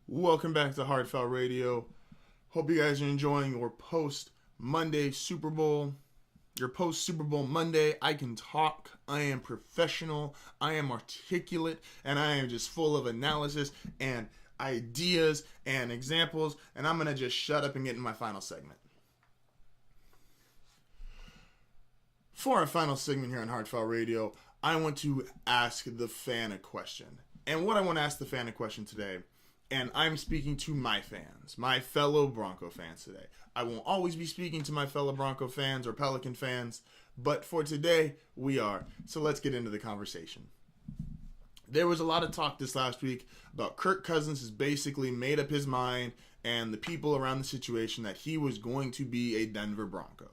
Welcome back to HardFoul Radio. Hope you guys are enjoying your post-Monday Super Bowl. Your post-Super Bowl Monday. I can talk. I am professional. I am articulate. And I am just full of analysis and ideas and examples. And I'm going to just shut up and get in my final segment. For our final segment here on HardFoul Radio, I want to ask the fan a question. And what I want to ask the fan a question today, and I'm speaking to my fans, my fellow Bronco fans today. I won't always be speaking to my fellow Bronco fans or Pelican fans, but for today, we are. So let's get into the conversation. There was a lot of talk this last week about Kirk Cousins has basically made up his mind and the people around the situation that he was going to be a Denver Bronco.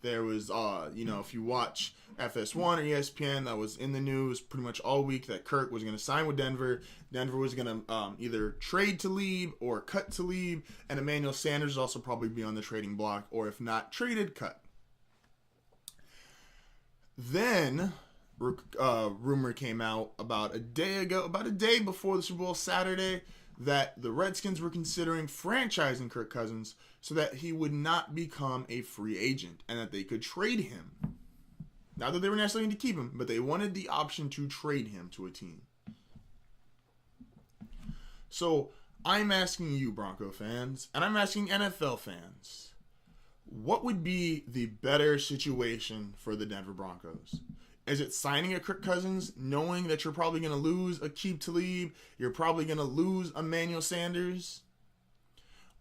There was, if you watch FS1 or ESPN, that was in the news pretty much all week that Kirk was going to sign with Denver. Denver was going to either trade Talib or cut Talib, and Emmanuel Sanders will also probably be on the trading block, or if not traded, cut. Then, rumor came out about a day before the Super Bowl Saturday, that the Redskins were considering franchising Kirk Cousins so that he would not become a free agent and that they could trade him. Not that they were necessarily going to keep him, but they wanted the option to trade him to a team. So I'm asking you, Bronco fans, and I'm asking NFL fans, what would be the better situation for the Denver Broncos? Is it signing a Kirk Cousins, knowing that you're probably going to lose Aqib Talib, you're probably going to lose Emmanuel Sanders?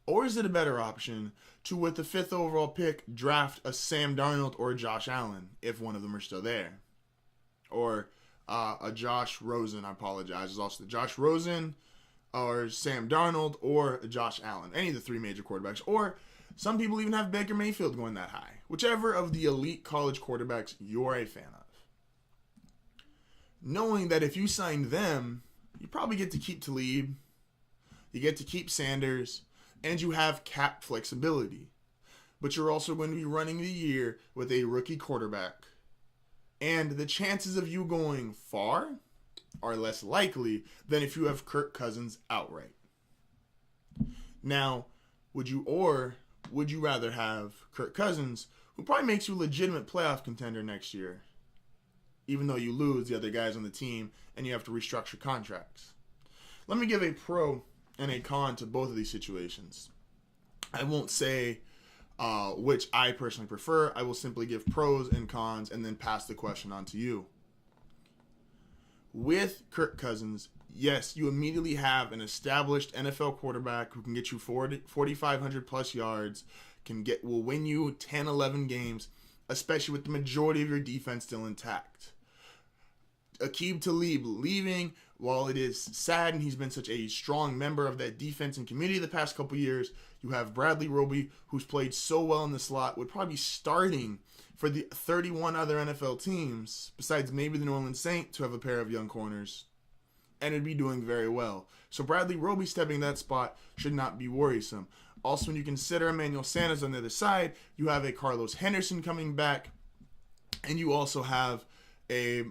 Or is it a better option to, with the 5th overall pick, draft a Sam Darnold or a Josh Allen, if one of them are still there? Or a Josh Rosen, I apologize, is also the Josh Rosen, or Sam Darnold, or a Josh Allen. Any of the three major quarterbacks. Or some people even have Baker Mayfield going that high. Whichever of the elite college quarterbacks you're a fan of. Knowing that if you sign them, you probably get to keep Talib, you get to keep Sanders, and you have cap flexibility. But you're also going to be running the year with a rookie quarterback. And the chances of you going far are less likely than if you have Kirk Cousins outright. Now, would you rather have Kirk Cousins, who probably makes you a legitimate playoff contender next year, even though you lose the other guys on the team and you have to restructure contracts? Let me give a pro and a con to both of these situations. I won't say which I personally prefer. I will simply give pros and cons and then pass the question on to you. With Kirk Cousins, yes, you immediately have an established NFL quarterback who can get you 4,500 plus yards, will win you 10, 11 games, especially with the majority of your defense still intact. Aqib Talib leaving, while it is sad and he's been such a strong member of that defense and community the past couple years, you have Bradley Roby, who's played so well in the slot, would probably be starting for the 31 other NFL teams, besides maybe the New Orleans Saints, to have a pair of young corners, and it'd be doing very well. So Bradley Roby stepping that spot should not be worrisome. Also, when you consider Emmanuel Sanders on the other side, you have a Carlos Henderson coming back, and you also have a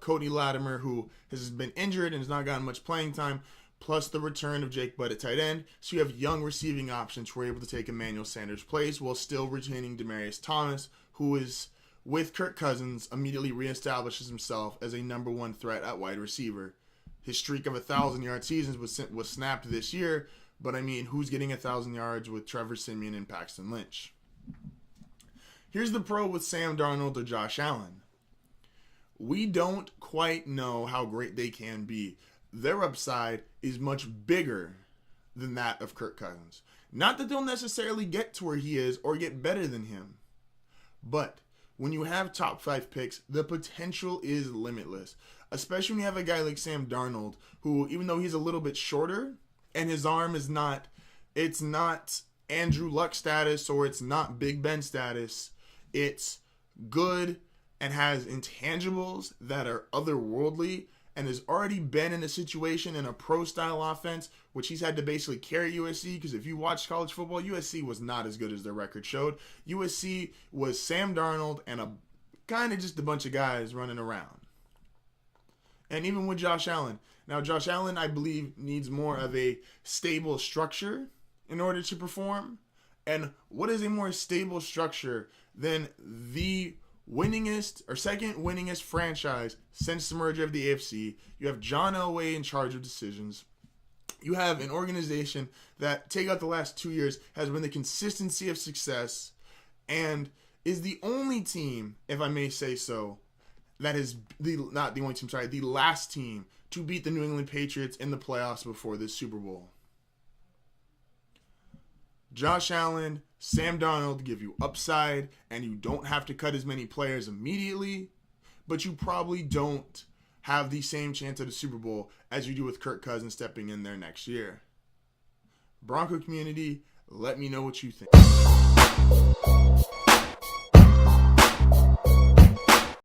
Cody Latimer who has been injured and has not gotten much playing time, plus the return of Jake Butt at tight end. So you have young receiving options who are able to take Emmanuel Sanders' place while still retaining Demaryius Thomas, who is, with Kirk Cousins, immediately reestablishes himself as a number one threat at wide receiver. His streak of 1,000-yard seasons was snapped this year, but I mean, who's getting 1,000 yards with Trevor Siemian and Paxton Lynch? Here's the pro with Sam Darnold or Josh Allen. We don't quite know how great they can be. Their upside is much bigger than that of Kirk Cousins. Not that they'll necessarily get to where he is or get better than him. But when you have top 5 picks, the potential is limitless. Especially when you have a guy like Sam Darnold, who, even though he's a little bit shorter, and his arm is not, it's not Andrew Luck status or it's not Big Ben status, it's good and has intangibles that are otherworldly, and has already been in a situation in a pro-style offense, which he's had to basically carry USC, because if you watch college football, USC was not as good as their record showed. USC was Sam Darnold and a kind of just a bunch of guys running around. And even with Josh Allen. Now, Josh Allen, I believe, needs more of a stable structure in order to perform. And what is a more stable structure than the winningest or second winningest franchise since the merger of the AFC? You have John Elway in charge of decisions. You have an organization that, take out the last 2 years, has been the consistency of success and is the only team, if I may say so, that is the last team to beat the New England Patriots in the playoffs before this Super Bowl. Josh Allen, Sam Darnold give you upside, and you don't have to cut as many players immediately, but you probably don't have the same chance at a Super Bowl as you do with Kirk Cousins stepping in there next year. Bronco community, let me know what you think.